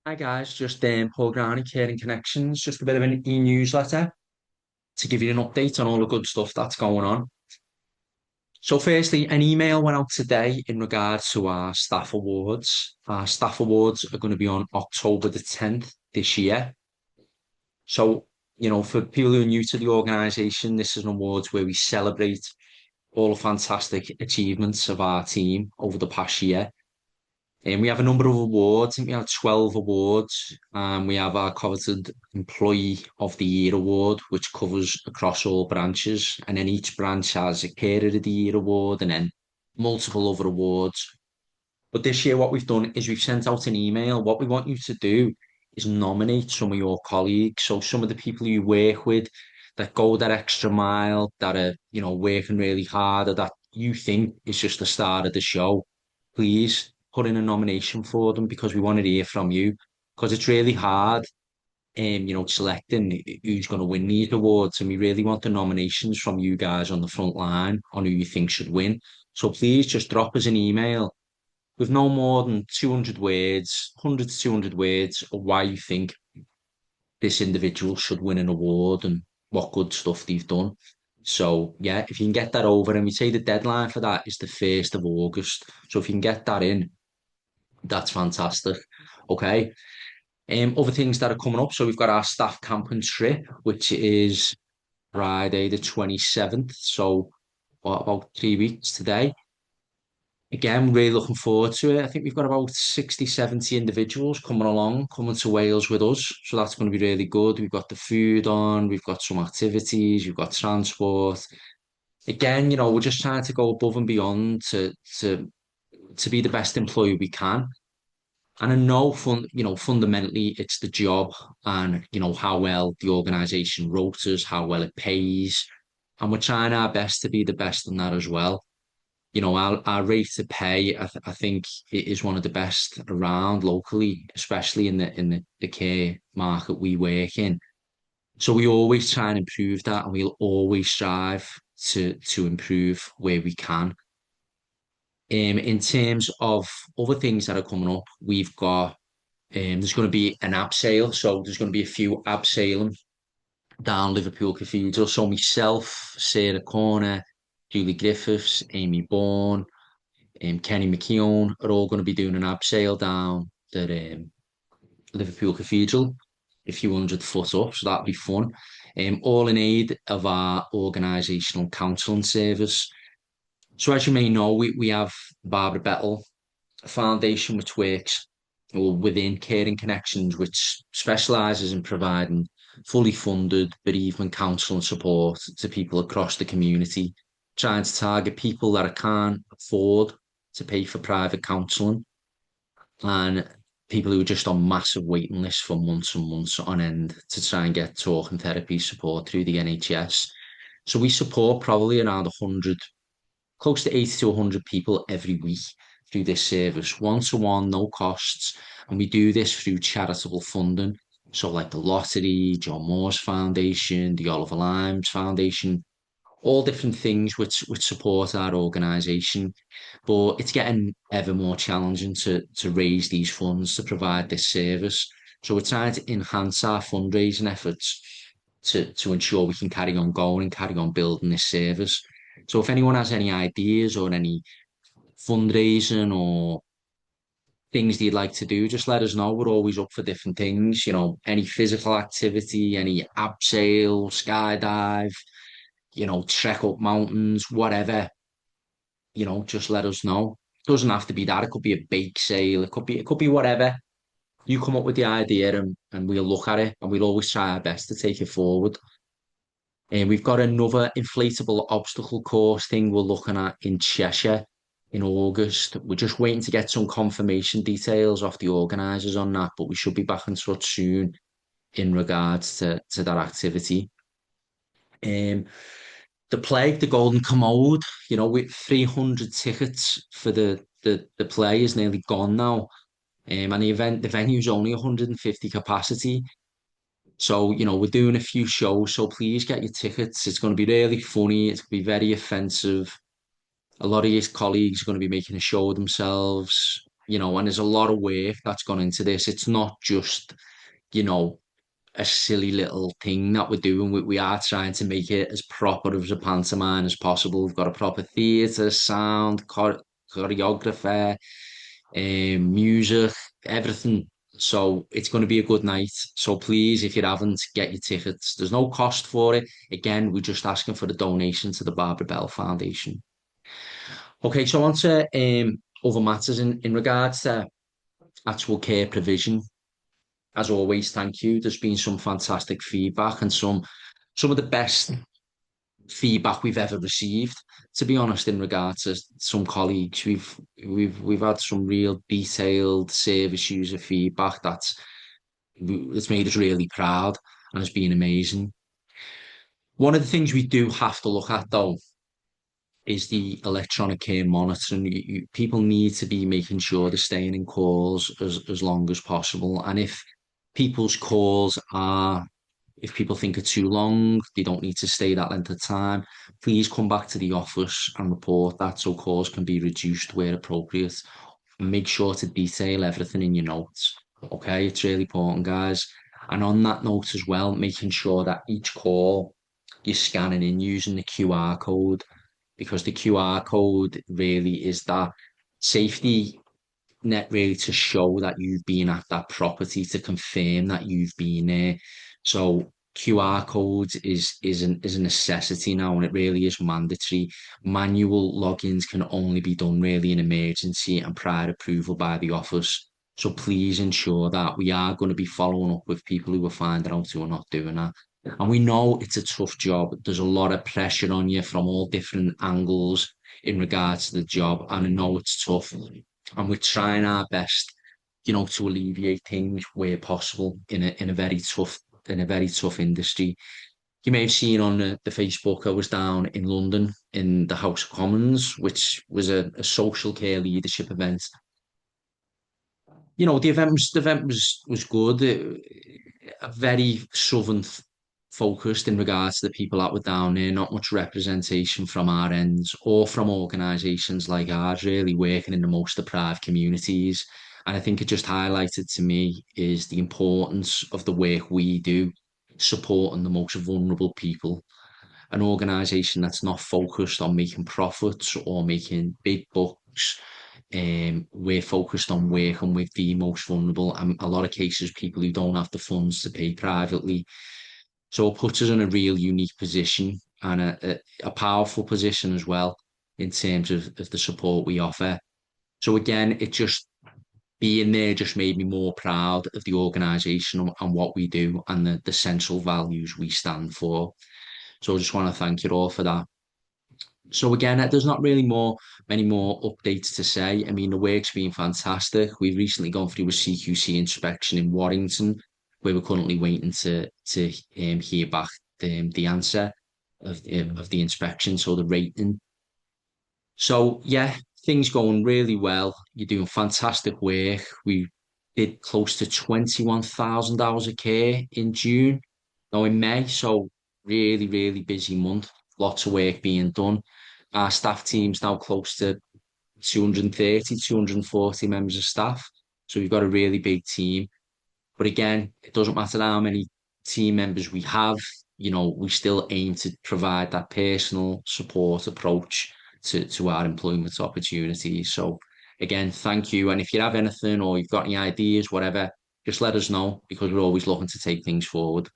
Hi guys, just Paul Granny, Caring Connections, just a bit of an e-newsletter to give you an update on all the good stuff that's going on. So firstly, an email went out today in regards to our staff awards. Our staff awards are going to be on October the 10th this year. So, for people who are new to the organisation, this is an awards where we celebrate all the fantastic achievements of our team over the past year. And we have a number of awards. I think we have 12 awards. We have our coveted Employee of the Year award, which covers across all branches. And then each branch has a Carer of the Year award and then multiple other awards. But this year, what we've done is we've sent out an email. What we want you to do is nominate some of your colleagues. So some of the people you work with that go that extra mile, that are, working really hard, or that you think is just the start of the show. Please put in a nomination for them because we want to hear from you. Because it's really hard, selecting who's going to win these awards. And we really want the nominations from you guys on the front line on who you think should win. So please just drop us an email with no more than 200 words, 100 to 200 words of why you think this individual should win an award and what good stuff they've done. So, yeah, if you can get that over, and we say the deadline for that is the 1st of August. So, if you can get that in, that's fantastic. Okay. Other things that are coming up. So, we've got our staff camping trip, which is Friday the 27th. So, what, about 3 weeks today. Again, really looking forward to it. I think we've got about 60, 70 individuals coming to Wales with us. So that's going to be really good. We've got the food on, we've got some activities, we've got transport. Again, we're just trying to go above and beyond to be the best employer we can. And I know fundamentally it's the job and how well the organization rotas, how well it pays. And we're trying our best to be the best in that as well. Our rate of pay, I think it is one of the best around locally, especially in the care market we work in. So we always try and improve that, and we'll always strive to improve where we can. In terms of other things that are coming up, we've got there's going to be an abseil, so there's going to be a few abseiling down Liverpool Cathedral. So myself, Sarah Corner, Julie Griffiths, Amy Bourne, Kenny McKeown are all going to be doing an abseil down the Liverpool Cathedral, a few 100 foot up, so that'll be fun. All in aid of our organisational counselling service. So as you may know, we have Barbara Bettel Foundation, which works within Caring Connections, which specialises in providing fully funded bereavement counselling support to people across the community, trying to target people that can't afford to pay for private counselling and people who are just on massive waiting lists for months and months on end to try and get talk and therapy support through the NHS. So we support probably around 100, close to 80 to 100 people every week through this service, one to one, no costs. And we do this through charitable funding. So like the Lottery, John Moores Foundation, the Oliver Limes Foundation, all different things which support our organisation. But it's getting ever more challenging to raise these funds to provide this service. So we're trying to enhance our fundraising efforts to ensure we can carry on going and carry on building this service. So if anyone has any ideas or any fundraising or things that you'd like to do, just let us know. We're always up for different things, any physical activity, any abseil, skydive, trek up mountains, whatever, just let us know. Doesn't have to be that. It could be a bake sale. It could be whatever. You come up with the idea and we'll look at it and we'll always try our best to take it forward. And we've got another inflatable obstacle course thing we're looking at in Cheshire in August. We're just waiting to get some confirmation details off the organisers on that, but we should be back in touch soon in regards to that activity. Um, the Plague, the Golden Commode, with 300 tickets for the play is nearly gone now. And the venue's only 150 capacity. So, we're doing a few shows, so please get your tickets. It's going to be really funny. It's going to be very offensive. A lot of his colleagues are going to be making a show of themselves. and there's a lot of work that's gone into this. It's not just, you know, a silly little thing that we're doing. We are trying to make it as proper as a pantomime as possible. We've got a proper theatre, sound, choreographer, music, everything. So it's going to be a good night. So please, if you haven't, get your tickets. There's no cost for it. Again, we're just asking for a donation to the Barbara Bell Foundation. Okay, so on to other matters in regards to actual care provision. As always, thank you. There's been some fantastic feedback and some of the best feedback we've ever received. To be honest, in regards to some colleagues, we've had some real detailed service user feedback that's made us really proud and has been amazing. One of the things we do have to look at though is the electronic care monitoring. People need to be making sure they're staying in calls as long as possible. And people's calls are if people think it's too long, they don't need to stay that length of time. Please come back to the office and report that so calls can be reduced where appropriate. And make sure to detail everything in your notes. Okay, it's really important, guys. And on that note as well, making sure that each call you're scanning in using the QR code because the QR code really is that safety net really to show that you've been at that property to confirm that you've been there. So QR codes is a necessity now, and it really is mandatory. Manual logins can only be done really in emergency and prior approval by the office. So please ensure that we are going to be following up with people who are finding out who are not doing that. And we know it's a tough job. There's a lot of pressure on you from all different angles in regards to the job, and I know it's tough and we're trying our best, to alleviate things where possible in a very tough industry. You may have seen on the Facebook, I was down in London in the House of Commons, which was a social care leadership event. The event was good. Very southern focused in regards to the people that were down there. Not much representation from our ends or from organisations like ours, really working in the most deprived communities. And I think it just highlighted to me is the importance of the work we do, supporting the most vulnerable people. An organisation that's not focused on making profits or making big bucks. We're focused on working with the most vulnerable and a lot of cases people who don't have the funds to pay privately. So it puts us in a real unique position and a powerful position as well in terms of the support we offer. So again, it just being there just made me more proud of the organisation and what we do and the central values we stand for. So I just want to thank you all for that. So again, there's not really many more updates to say. I mean, the work's been fantastic. We've recently gone through a CQC inspection in Warrington, where we're currently waiting to hear back the answer of the inspection, so the rating. So yeah, things going really well. You're doing fantastic work. We did close to 21,000 hours of care in June, no, in May. So really, really busy month. Lots of work being done. Our staff team's now close to 230, 240 members of staff. So we've got a really big team. But again, it doesn't matter how many team members we have, we still aim to provide that personal support approach to our employment opportunities. So again, thank you. And if you have anything or you've got any ideas, whatever, just let us know because we're always looking to take things forward.